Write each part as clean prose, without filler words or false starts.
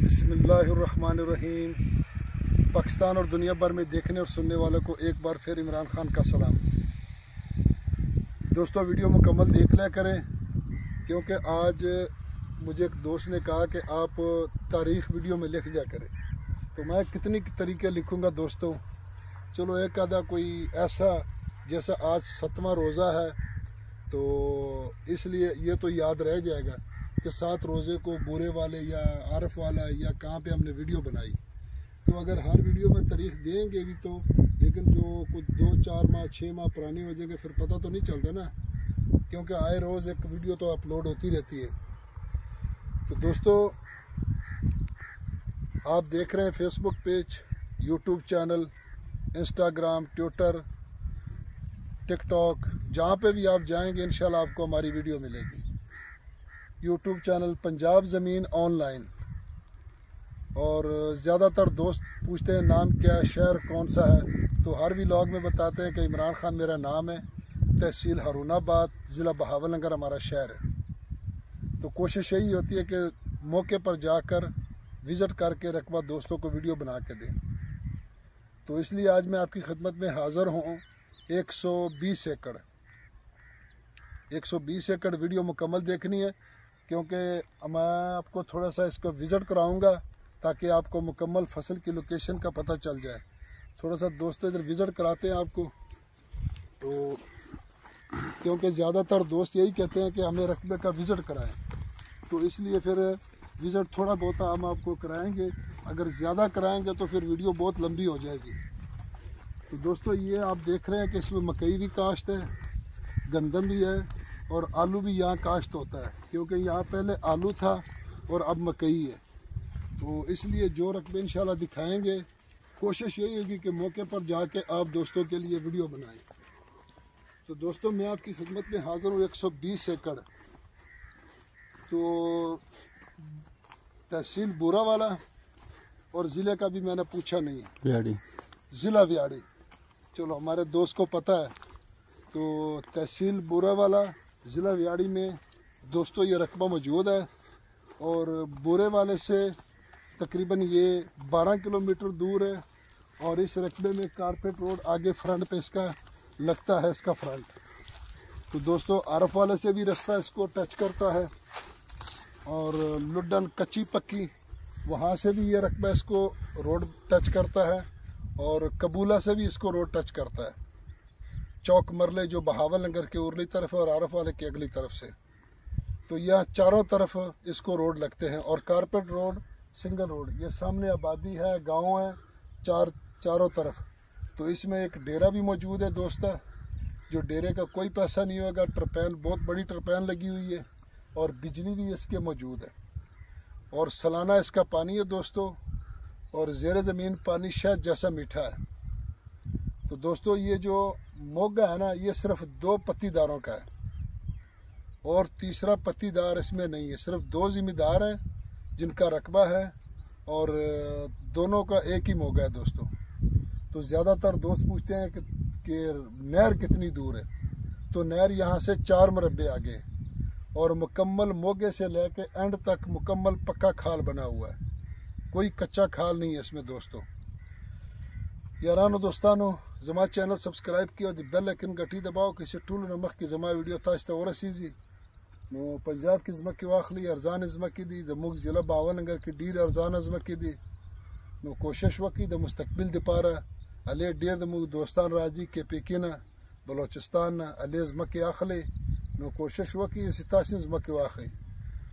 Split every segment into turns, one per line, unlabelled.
बिस्मिल्लाहिर्रहमानिर्रहीम। पाकिस्तान और दुनिया भर में देखने और सुनने वालों को एक बार फिर इमरान खान का सलाम। दोस्तों, वीडियो मुकम्मल देख लिया करें, क्योंकि आज मुझे एक दोस्त ने कहा कि आप तारीख़ वीडियो में लिख दिया करें। तो मैं कितनी तरीके लिखूँगा दोस्तों। चलो एक आधा कोई ऐसा, जैसा आज 7वां रोज़ा है तो इसलिए ये तो याद रह जाएगा कि 7 रोज़े को बुरे वाले या आरफ वाला या कहाँ पे हमने वीडियो बनाई। तो अगर हर वीडियो में तारीख देंगे भी तो, लेकिन जो कुछ 2-4 माह 6 माह पुरानी हो जाएंगे फिर पता तो नहीं चलता ना, क्योंकि आए रोज़ एक वीडियो तो अपलोड होती रहती है। तो दोस्तों, आप देख रहे हैं Facebook page, YouTube channel, Instagram, Twitter, TikTok, जहाँ पे भी आप जाएंगे इंशाल्लाह आपको हमारी वीडियो मिलेगी। यूट्यूब चैनल पंजाब ज़मीन ऑनलाइन। और ज़्यादातर दोस्त पूछते हैं नाम क्या है, शहर कौन सा है, तो हर व्लॉग में बताते हैं कि इमरान खान मेरा नाम है, तहसील हारूनाबाद, ज़िला बहावलनगर हमारा शहर है। तो कोशिश यही होती है कि मौके पर जाकर विज़िट करके रकबा दोस्तों को वीडियो बना के दें। तो इसलिए आज मैं आपकी खिदमत में हाज़िर हूँ। 120 एकड़ वीडियो मुकम्मल देखनी है, क्योंकि मैं आपको थोड़ा सा इसको विज़िट कराऊंगा ताकि आपको मुकम्मल फसल की लोकेशन का पता चल जाए। थोड़ा सा दोस्तों इधर विज़िट कराते हैं आपको, तो क्योंकि ज़्यादातर दोस्त यही कहते हैं कि हमें रकबे का विज़िट कराएं, तो इसलिए फिर विज़िट थोड़ा बहुत हम आपको कराएंगे। अगर ज़्यादा कराएंगे तो फिर वीडियो बहुत लंबी हो जाएगी। तो दोस्तों, ये आप देख रहे हैं कि इसमें मकई भी काश्त है, गंदम भी है और आलू भी यहाँ काश्त होता है, क्योंकि यहाँ पहले आलू था और अब मकई है। तो इसलिए जो रकबे इंशाल्लाह दिखाएंगे, कोशिश यही होगी कि मौके पर जाके आप दोस्तों के लिए वीडियो बनाएं। तो दोस्तों, मैं आपकी खिदमत में हाज़िर हूँ। 120 एकड़, तो तहसील बुरा वाला और ज़िले का भी मैंने पूछा नहीं, ज़िला व्याड़ी। चलो हमारे दोस्त को पता है। तो तहसील बुरा वाला, ज़िला व्याड़ी में दोस्तों ये रकबा मौजूद है। और बुरे वाले से तकरीबन ये 12 किलोमीटर दूर है। और इस रकबे में कारपेट रोड आगे फ्रंट पे इसका लगता है, इसका फ्रंट। तो दोस्तों, आरफ वाले से भी रास्ता इसको टच करता है, और लुड्डन कच्ची पक्की वहाँ से भी ये रकबा इसको रोड टच करता है, और कबूला से भी इसको रोड टच करता है। चौक मरले जो बहावलनगर के उरली तरफ है और आरफ वाले की अगली तरफ से, तो यह चारों तरफ इसको रोड लगते हैं। और कारपेट रोड, सिंगल रोड, ये सामने आबादी है, गांव है चारों तरफ। तो इसमें एक डेरा भी मौजूद है दोस्तों, जो डेरे का कोई पैसा नहीं होगा। टरपैन, बहुत बड़ी टरपैन लगी हुई है, और बिजली भी इसके मौजूद है। और सालाना इसका पानी है दोस्तों, और ज़ेरे ज़मीन पानी शहद जैसा मीठा है। तो दोस्तों, ये जो मोगा है ना, ये सिर्फ 2 पत्तीदारों का है, और तीसरा पत्तीदार इसमें नहीं है। सिर्फ 2 ज़िम्मेदार हैं जिनका रकबा है, और दोनों का एक ही मोगा है दोस्तों। तो ज़्यादातर दोस्त पूछते हैं कि नहर कितनी दूर है। तो नहर यहाँ से 4 मुरब्बे आगे है, और मुकम्मल मोगे से लेके एंड तक मुकम्मल पक्का खाल बना हुआ है, कोई कच्चा खाल नहीं है इसमें दोस्तों। यारानो दोस्तानो, जमा चैनल सब्सक्राइब किया, बेल आइकन घटी दबाओ, किसी टूल नमक की जमा वीडियो ताश्ता और सीजी नो पंजाब की जमा की वाखली अरजान जमा की दी, जमुक ज़िला बहावलनगर की डीर अरजान जमा की दी नो कोशिश वकी द मुस्तकबिल दिपारा अले डेर दमुक दोस्तान राजी के पेकिना बलोचिस्तान अले जमा की आखले नो कोशिश वकी सितासिन जमा की वाखी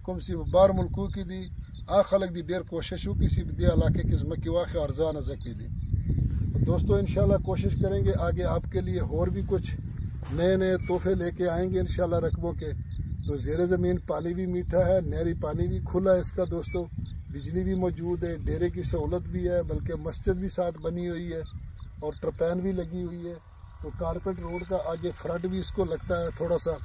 कुम सी बार मुल्कू की दी आ खलक दी डेर कोशिश हो किसी दिया इलाके की जमा की वाखी अरजान जकी दी। तो दोस्तों, इंशाल्लाह कोशिश करेंगे आगे आपके लिए और भी कुछ नए तोहफे लेके आएंगे इंशाल्लाह रकबों के। तो ज़ेरे ज़मीन पानी भी मीठा है, नहरी पानी भी खुला है इसका दोस्तों, बिजली भी मौजूद है, डेरे की सहूलत भी है, बल्कि मस्जिद भी साथ बनी हुई है, और टरपैन भी लगी हुई है। तो कारपेट रोड का आगे फ्रंट भी इसको लगता है थोड़ा सा।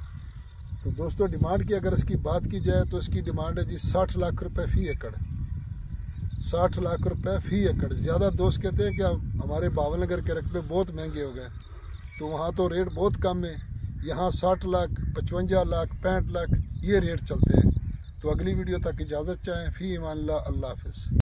तो दोस्तों, डिमांड की अगर इसकी बात की जाए तो इसकी डिमांड है जी 60 लाख रुपए फ़ी एकड़। 60 लाख रुपए फ़ी एकड़। ज़्यादा दोस्त कहते हैं कि हमारे बहावलनगर के रकबे बहुत महंगे हो गए, तो वहाँ तो रेट बहुत कम है। यहाँ 60 लाख, 55 लाख, 65 लाख ये रेट चलते हैं। तो अगली वीडियो तक इजाज़त चाहें। फ़ी अमान अल्लाह, अल्लाह हाफ़िज़।